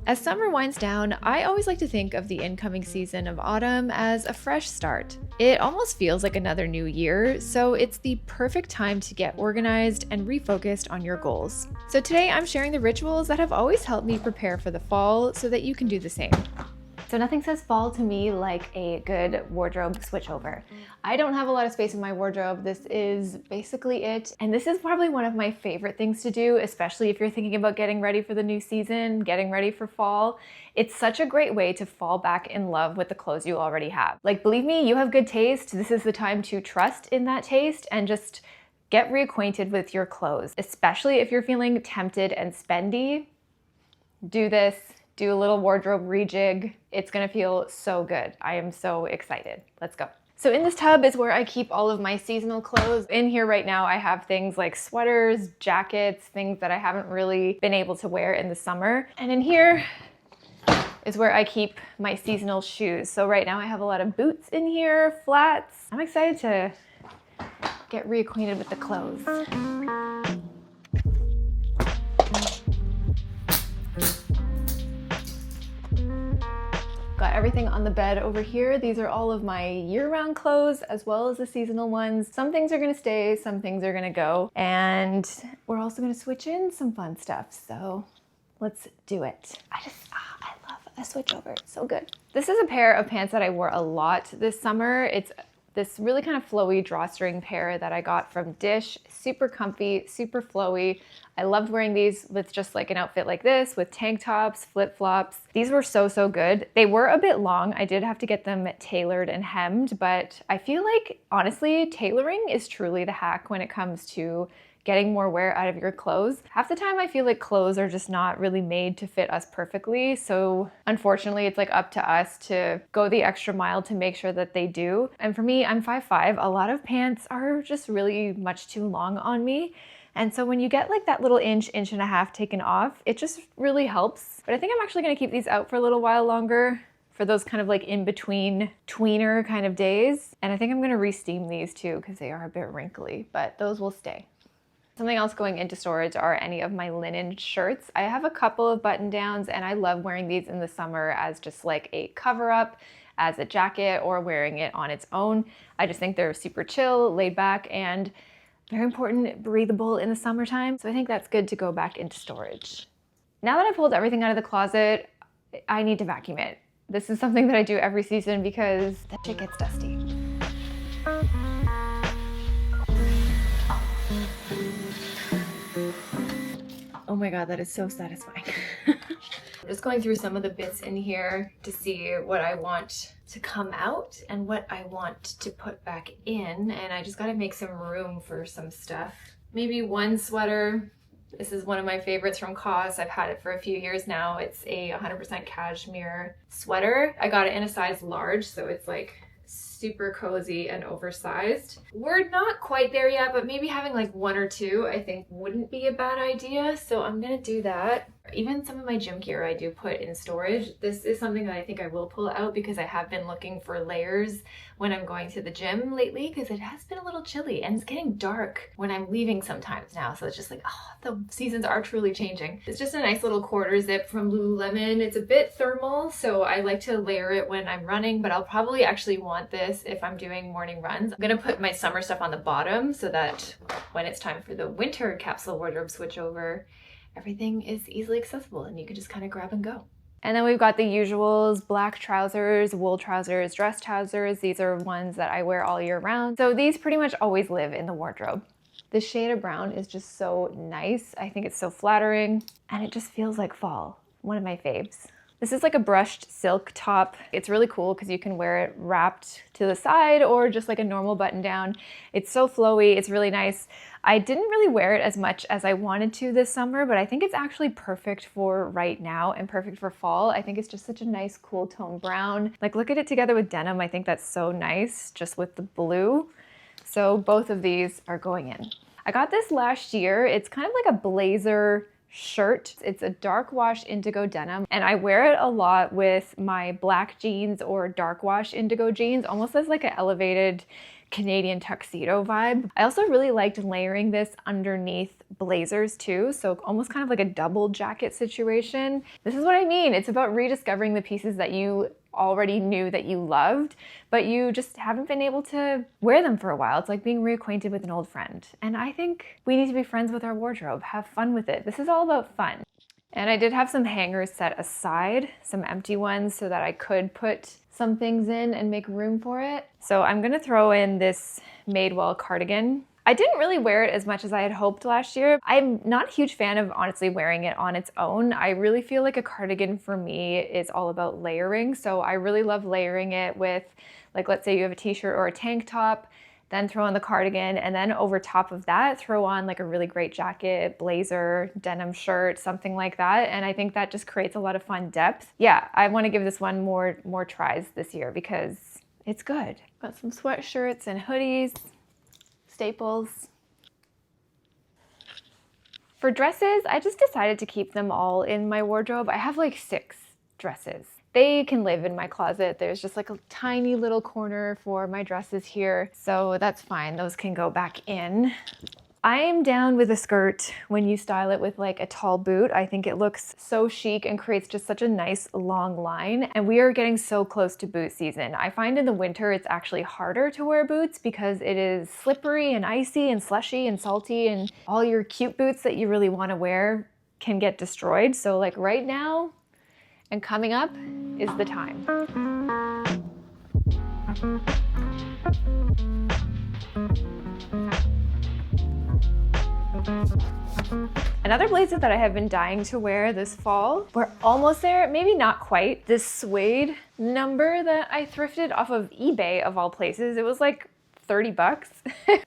As summer winds down, I always like to think of the incoming season of autumn as a fresh start. It almost feels like another new year, so it's the perfect time to get organized and refocused on your goals. So today I'm sharing the rituals that have always helped me prepare for the fall so that you can do the same. So nothing says fall to me like a good wardrobe switchover. I don't have a lot of space in my wardrobe. This is basically it. And this is probably one of my favorite things to do, especially if you're thinking about getting ready for the new season, getting ready for fall. It's such a great way to fall back in love with the clothes you already have. Like, believe me, you have good taste. This is the time to trust in that taste and just get reacquainted with your clothes, especially if you're feeling tempted and spendy. Do this. Do a little wardrobe rejig. It's gonna feel so good. I am so excited. Let's go. So in this tub is where I keep all of my seasonal clothes. In here right now, I have things like sweaters, jackets, things that I haven't really been able to wear in the summer. And in here is where I keep my seasonal shoes. So right now I have a lot of boots in here, flats. I'm excited to get reacquainted with the clothes. Got everything on the bed over here. These are all of my year-round clothes as well as the seasonal ones. Some things are gonna stay, some things are gonna go. And we're also gonna switch in some fun stuff. So let's do it. I love a switchover, it's so good. This is a pair of pants that I wore a lot this summer. It's this really kind of flowy drawstring pair that I got from Dish. Super comfy, super flowy. I loved wearing these with just like an outfit like this with tank tops, flip-flops. These were so good. They were a bit long. I did have to get them tailored and hemmed, but I feel like honestly, tailoring is truly the hack when it comes to getting more wear out of your clothes. Half the time I feel like clothes are just not really made to fit us perfectly. So unfortunately, it's like up to us to go the extra mile to make sure that they do. And for me, I'm 5'5". A lot of pants are just really much too long on me. And so when you get like that little inch and a half taken off, it just really helps. But I think I'm actually gonna keep these out for a little while longer for those kind of like in-between tweener kind of days. And I think I'm gonna re-steam these too because they are a bit wrinkly, but those will stay. Something else going into storage are any of my linen shirts. I have a couple of button downs and I love wearing these in the summer as just like a cover up, as a jacket, or wearing it on its own. I just think they're super chill, laid back, and very important, breathable in the summertime. So I think that's good to go back into storage. Now that I pulled everything out of the closet, I need to vacuum it. This is something that I do every season because that shit gets dusty. Oh my God, that is so satisfying. I'm just going through some of the bits in here to see what I want to come out and what I want to put back in. And I just gotta make some room for some stuff. Maybe one sweater. This is one of my favorites from COS. I've had it for a few years now. It's a 100% cashmere sweater. I got it in a size large, so it's like super cozy and oversized. We're not quite there yet, but maybe having like one or two I think wouldn't be a bad idea. So I'm gonna do that. Even some of my gym gear I do put in storage. This is something that I think I will pull out because I have been looking for layers when I'm going to the gym lately because it has been a little chilly and it's getting dark when I'm leaving sometimes now. So it's just like, oh, the seasons are truly changing. It's just a nice little quarter zip from Lululemon. It's a bit thermal, so I like to layer it when I'm running, but I'll probably actually want this if I'm doing morning runs. I'm gonna put my summer stuff on the bottom so that when it's time for the winter capsule wardrobe switchover, everything is easily accessible and you can just kind of grab and go. And then we've got the usuals: black trousers, wool trousers, dress trousers. These are ones that I wear all year round. So these pretty much always live in the wardrobe. This shade of brown is just so nice. I think it's so flattering and it just feels like fall. One of my faves. This is like a brushed silk top. It's really cool because you can wear it wrapped to the side or just like a normal button down. It's so flowy, it's really nice. I didn't really wear it as much as I wanted to this summer, but I think it's actually perfect for right now and perfect for fall. I think it's just such a nice cool tone brown. Like, look at it together with denim. I think that's so nice just with the blue. So both of these are going in. I got this last year. It's kind of like a blazer shirt. It's a dark wash indigo denim, and I wear it a lot with my black jeans or dark wash indigo jeans, almost as like an elevated Canadian tuxedo vibe. I also really liked layering this underneath blazers too, so almost kind of like a double jacket situation. This is what I mean. It's about rediscovering the pieces that you already knew that you loved, but you just haven't been able to wear them for a while. It's like being reacquainted with an old friend. And I think we need to be friends with our wardrobe. Have fun with it. This is all about fun. And I did have some hangers set aside, some empty ones, so that I could put some things in and make room for it. So I'm gonna throw in this Madewell cardigan. I didn't really wear it as much as I had hoped last year. I'm not a huge fan of honestly wearing it on its own. I really feel like a cardigan for me is all about layering. So I really love layering it with, like, let's say you have a t-shirt or a tank top, then throw on the cardigan, and then over top of that, throw on like a really great jacket, blazer, denim shirt, something like that. And I think that just creates a lot of fun depth. Yeah, I wanna give this one more tries this year because it's good. Got some sweatshirts and hoodies. Staples. For dresses, I just decided to keep them all in my wardrobe. I have like 6 dresses. They can live in my closet. There's just like a tiny little corner for my dresses here, so that's fine. Those can go back in. I am down with a skirt when you style it with like a tall boot. I think it looks so chic and creates just such a nice long line. And we are getting so close to boot season. I find in the winter it's actually harder to wear boots because it is slippery and icy and slushy and salty, and all your cute boots that you really want to wear can get destroyed. So like right now and coming up is the time. Another blazer that I have been dying to wear this fall, we're almost there, maybe not quite, this suede number that I thrifted off of eBay of all places. It was like 30 bucks.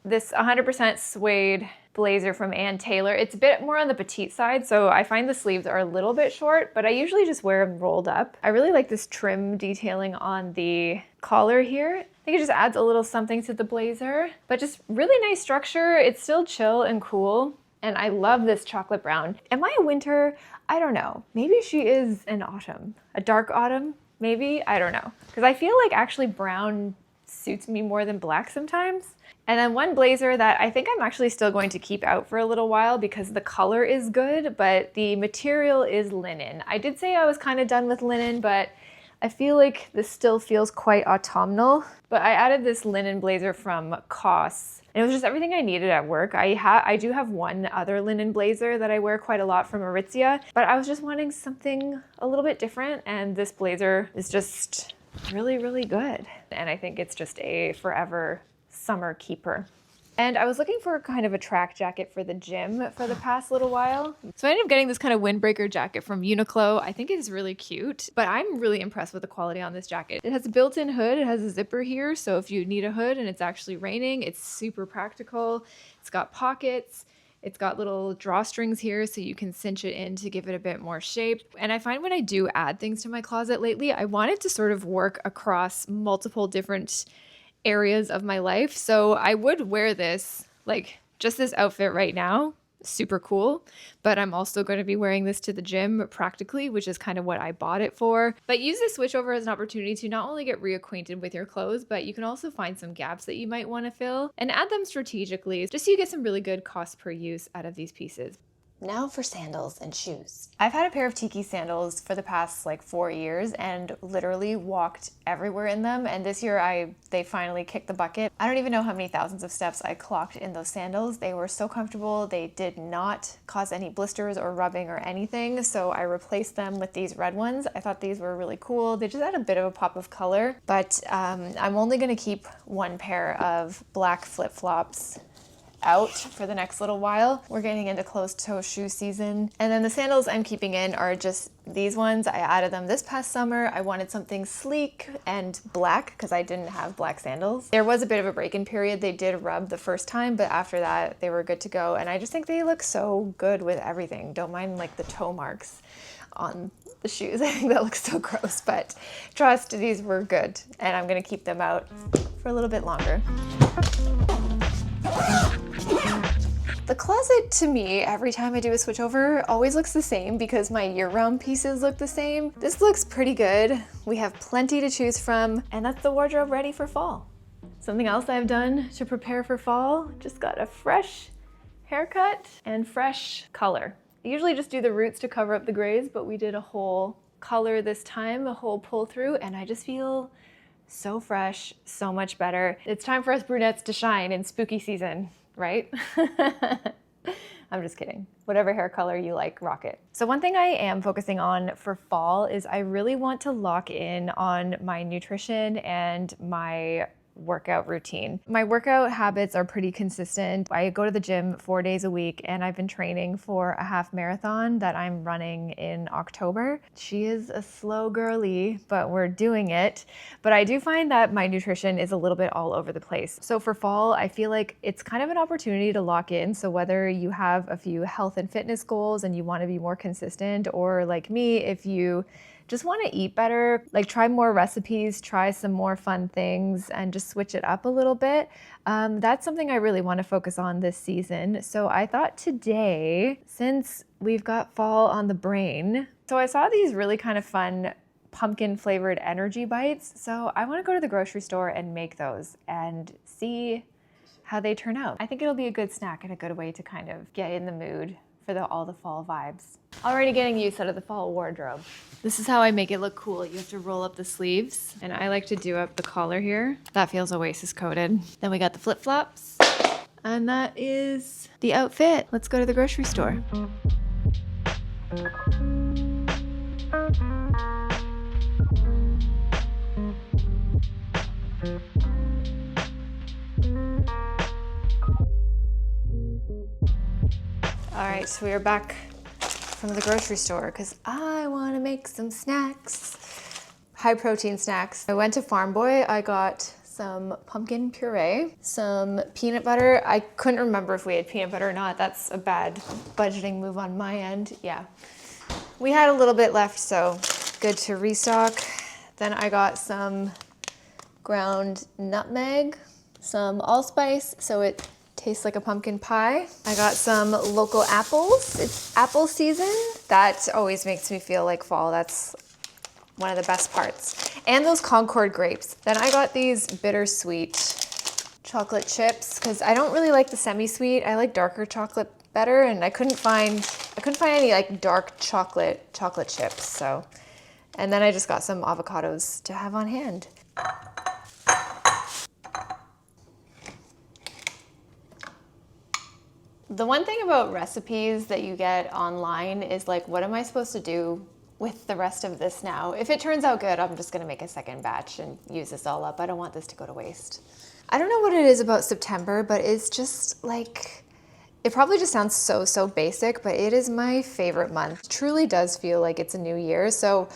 This 100% suede blazer from Ann Taylor. It's a bit more on the petite side, so I find the sleeves are a little bit short, but I usually just wear them rolled up. I really like this trim detailing on the collar here. I think it just adds a little something to the blazer, but just really nice structure. It's still chill and cool. And I love this chocolate brown. Am I a winter? I don't know. Maybe she is an autumn. A dark autumn, maybe? I don't know. Because I feel like actually brown suits me more than black sometimes. And then one blazer that I think I'm actually still going to keep out for a little while because the color is good, but the material is linen. I did say I was kind of done with linen, but I feel like this still feels quite autumnal. But I added this linen blazer from COS. And it was just everything I needed at work. I do have one other linen blazer that I wear quite a lot from Aritzia, but I was just wanting something a little bit different, and this blazer is just really, really good. And I think it's just a forever summer keeper. And I was looking for kind of a track jacket for the gym for the past little while. So I ended up getting this kind of windbreaker jacket from Uniqlo. I think it is really cute, but I'm really impressed with the quality on this jacket. It has a built-in hood. It has a zipper here, so if you need a hood and it's actually raining, it's super practical. It's got pockets. It's got little drawstrings here so you can cinch it in to give it a bit more shape. And I find when I do add things to my closet lately, I want it to sort of work across multiple different areas of my life. So I would wear this, like just this outfit right now, super cool, but I'm also going to be wearing this to the gym practically, which is kind of what I bought it for. But use this switchover as an opportunity to not only get reacquainted with your clothes, but you can also find some gaps that you might want to fill and add them strategically, just so you get some really good cost per use out of these pieces. Now for sandals and shoes. I've had a pair of Tiki sandals for the past like 4 years and literally walked everywhere in them. And this year they finally kicked the bucket. I don't even know how many thousands of steps I clocked in those sandals. They were so comfortable. They did not cause any blisters or rubbing or anything. So I replaced them with these red ones. I thought these were really cool. They just had a bit of a pop of color, but I'm only gonna keep one pair of black flip-flops out for the next little while. We're getting into closed-toe shoe season. And then the sandals I'm keeping in are just these ones. I added them this past summer. I wanted something sleek and black because I didn't have black sandals. There was a bit of a break-in period. They did rub the first time, but after that they were good to go. And I just think they look so good with everything. Don't mind like the toe marks on the shoes. I think that looks so gross, but trust, these were good. And I'm gonna keep them out for a little bit longer. The closet to me, every time I do a switchover, always looks the same because my year-round pieces look the same. This looks pretty good. We have plenty to choose from, and that's the wardrobe ready for fall. Something else I've done to prepare for fall, just got a fresh haircut and fresh color. I usually just do the roots to cover up the grays, but we did a whole color this time, a whole pull through, and I just feel so fresh, so much better. It's time for us brunettes to shine in spooky season, right? I'm just kidding. Whatever hair color you like, rock it. So one thing I am focusing on for fall is I really want to lock in on my nutrition and my workout routine. My workout habits are pretty consistent. I go to the gym 4 days a week and I've been training for a half marathon that I'm running in October. She is a slow girly, but we're doing it. But I do find that my nutrition is a little bit all over the place. So for fall, I feel like it's kind of an opportunity to lock in. So whether you have a few health and fitness goals and you want to be more consistent, or like me, if you just want to eat better, like try more recipes, try some more fun things, and just switch it up a little bit. That's something I really want to focus on this season. So I thought today, since we've got fall on the brain, so I saw these really kind of fun pumpkin flavored energy bites. So I want to go to the grocery store and make those and see how they turn out. I think it'll be a good snack and a good way to kind of get in the mood for all the fall vibes. Already getting use out of the fall wardrobe. This is how I make it look cool. You have to roll up the sleeves, and I like to do up the collar here. That feels Oasis coated. Then we got the flip-flops, and that is the outfit. Let's go to the grocery store. All right, so we are back from the grocery store because I want to make some snacks, high protein snacks. I went to Farm Boy. I got some pumpkin puree, some peanut butter. I couldn't remember if we had peanut butter or not. That's a bad budgeting move on my end. Yeah, we had a little bit left, so good to restock. Then I got some ground nutmeg, some allspice, so it tastes like a pumpkin pie. I got some local apples. It's apple season. That always makes me feel like fall. That's one of the best parts. And those Concord grapes. Then I got these bittersweet chocolate chips because I don't really like the semi-sweet. I like darker chocolate better, and I couldn't find any like dark chocolate chips. So, and then I just got some avocados to have on hand. The one thing about recipes that you get online is like, what am I supposed to do with the rest of this now? If it turns out good, I'm just gonna make a second batch and use this all up. I don't want this to go to waste. I don't know what it is about September, but it's just like, it probably just sounds so basic, but it is my favorite month. It truly does feel like it's a new year. So,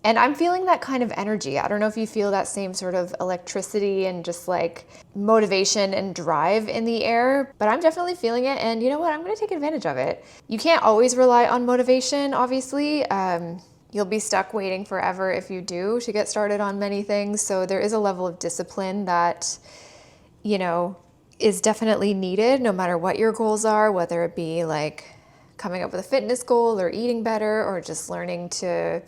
and I'm feeling that kind of energy. I don't know if you feel that same sort of electricity and just like motivation and drive in the air, but I'm definitely feeling it. And you know what? I'm gonna take advantage of it. You can't always rely on motivation, obviously. You'll be stuck waiting forever if you do to get started on many things. So there is a level of discipline that, you know, is definitely needed no matter what your goals are, whether it be like coming up with a fitness goal or eating better or just learning to,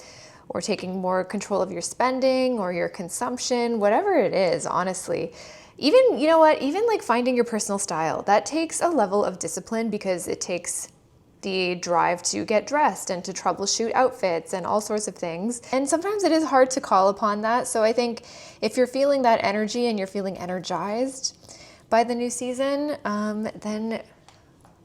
or taking more control of your spending or your consumption, whatever it is, honestly. Even, you know what, even like finding your personal style, that takes a level of discipline because it takes the drive to get dressed and to troubleshoot outfits and all sorts of things. And sometimes it is hard to call upon that. So I think if you're feeling that energy and you're feeling energized by the new season, then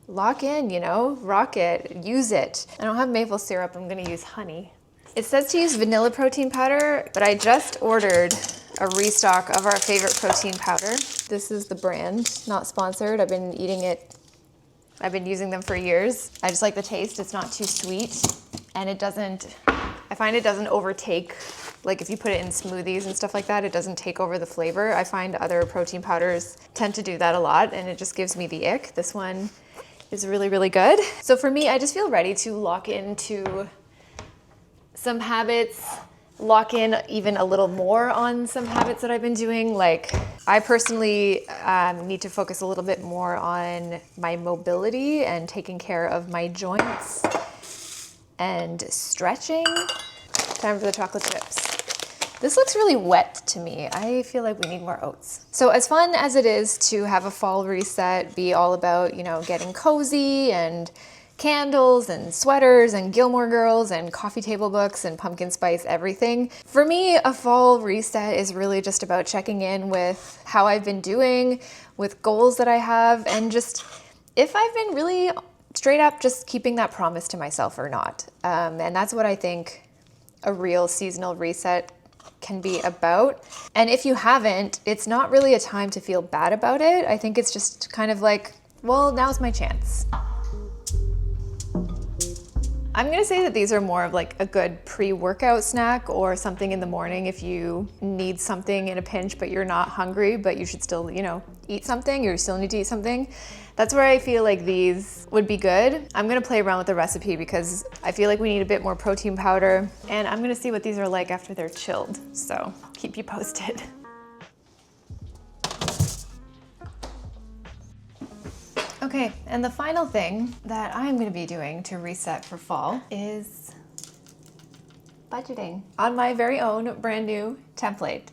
lock in, you know, rock it, use it. I don't have maple syrup, I'm gonna use honey. It says to use vanilla protein powder, but I just ordered a restock of our favorite protein powder. This is the brand, not sponsored. I've been eating it. I've been using them for years. I just like the taste. It's not too sweet, and it doesn't, I find it doesn't overtake, like if you put it in smoothies and stuff like that, it doesn't take over the flavor. I find other protein powders tend to do that a lot, and it just gives me the ick. This one is really good. So for me, I just feel ready to lock into some habits, lock in even a little more on some habits that I've been doing. Like I personally need to focus a little bit more on my mobility and taking care of my joints and stretching. Time for the chocolate chips. This looks really wet to me. I feel like we need more oats. So as fun as it is to have a fall reset be all about, you know, getting cozy and candles and sweaters and Gilmore Girls and coffee table books and pumpkin spice everything, for me, a fall reset is really just about checking in with how I've been doing, with goals that I have, and just if I've been really straight up just keeping that promise to myself or not. And that's what I think a real seasonal reset can be about. And if you haven't, it's not really a time to feel bad about it. I think it's just kind of like, well, now's my chance. I'm gonna say that these are more of like a good pre-workout snack or something in the morning if you need something in a pinch but you're not hungry, but you should still, you know, eat something, or you still need to eat something. That's where I feel like these would be good. I'm gonna play around with the recipe because I feel like we need a bit more protein powder, and I'm gonna see what these are like after they're chilled. So keep you posted. Okay, and the final thing that I'm gonna be doing to reset for fall is budgeting on my very own brand new template.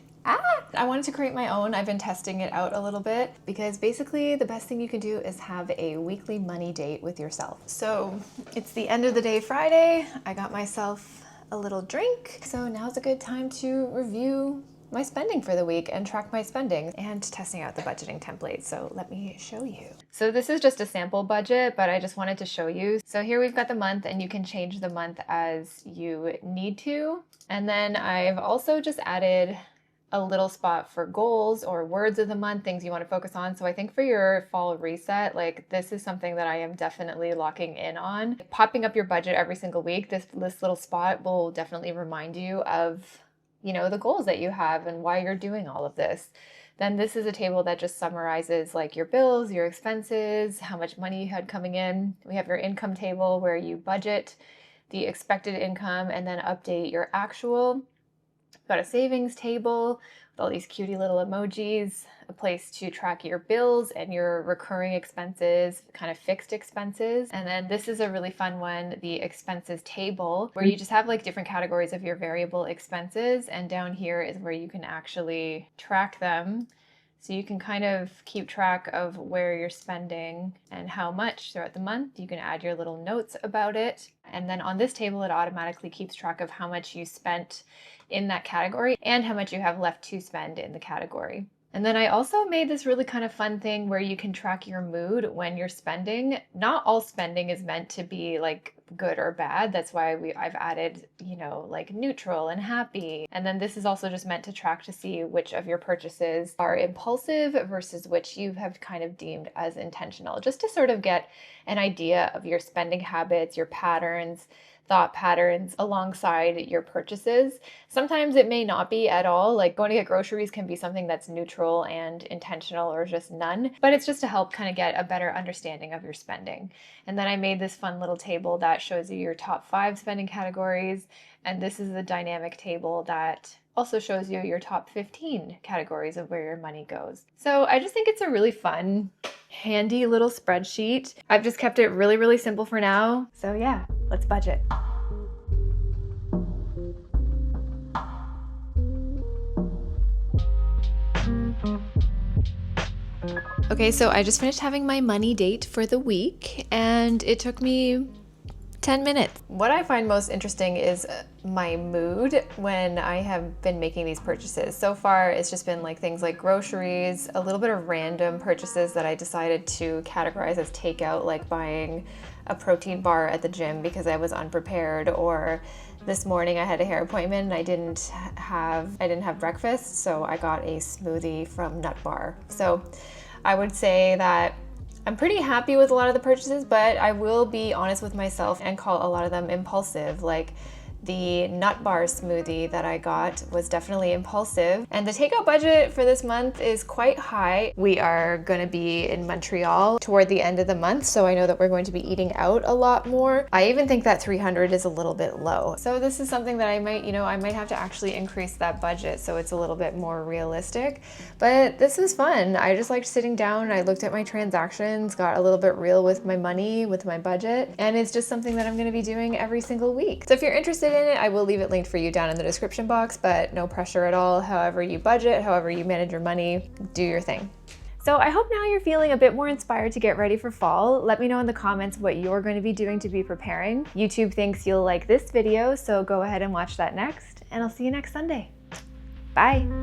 I wanted to create my own. I've been testing it out a little bit because basically the best thing you can do is have a weekly money date with yourself. So it's the end of the day Friday. I got myself a little drink. So now's a good time to review my spending for the week and track my spending and testing out the budgeting template. So let me show you. So this is just a sample budget, but I just wanted to show you. So here we've got the month, and you can change the month as you need to. And then I've also just added a little spot for goals or words of the month, things you want to focus on. So I think for your fall reset, like this is something that I am definitely locking in on. Popping up your budget every single week, this little spot will definitely remind you of, you know, the goals that you have and why you're doing all of this. Then this is a table that just summarizes like your bills, your expenses, how much money you had coming in. We have your income table where you budget the expected income and then update your actual. We've got a savings table with all these cutie little emojis, a place to track your bills and your recurring expenses, kind of fixed expenses. And then this is a really fun one, the expenses table, where you just have like different categories of your variable expenses. And down here is where you can actually track them. So you can kind of keep track of where you're spending and how much throughout the month. You can add your little notes about it. And then on this table, it automatically keeps track of how much you spent in that category and how much you have left to spend in the category. And then I also made this really kind of fun thing where you can track your mood when you're spending. Not all spending is meant to be like good or bad. That's why I've added, you know, like neutral and happy. And then this is also just meant to track to see which of your purchases are impulsive versus which you have kind of deemed as intentional, just to sort of get an idea of your spending habits, your patterns, thought patterns alongside your purchases. Sometimes it may not be at all, like going to get groceries can be something that's neutral and intentional or just none, but it's just to help kind of get a better understanding of your spending. And then I made this fun little table that shows you your top 5 spending categories. And this is the dynamic table that also shows you your top 15 categories of where your money goes. So I just think it's a really fun, handy little spreadsheet. I've just kept it really, really simple for now. So yeah, let's budget. Okay, so I just finished having my money date for the week, and it took me 10 minutes. What I find most interesting is my mood when I have been making these purchases. So far, it's just been like things like groceries, a little bit of random purchases that I decided to categorize as takeout, like buying a protein bar at the gym because I was unprepared, or this morning I had a hair appointment and I didn't have breakfast, so I got a smoothie from Nut Bar. So I would say that I'm pretty happy with a lot of the purchases, but I will be honest with myself and call a lot of them impulsive. Like the Nut Bar smoothie that I got was definitely impulsive. And the takeout budget for this month is quite high. We are gonna be in Montreal toward the end of the month, so I know that we're going to be eating out a lot more. I even think that 300 is a little bit low. So this is something that I might have to actually increase that budget so it's a little bit more realistic. But this was fun. I just liked sitting down, I looked at my transactions, got a little bit real with my money, with my budget, and it's just something that I'm gonna be doing every single week. So if you're interested interested in it, I will leave it linked for you down in the description box, but no pressure at all. However you budget, however you manage your money, do your thing. So I hope now you're feeling a bit more inspired to get ready for fall. Let me know in the comments what you're going to be doing to be preparing. YouTube thinks you'll like this video, so go ahead and watch that next, and I'll see you next Sunday. Bye.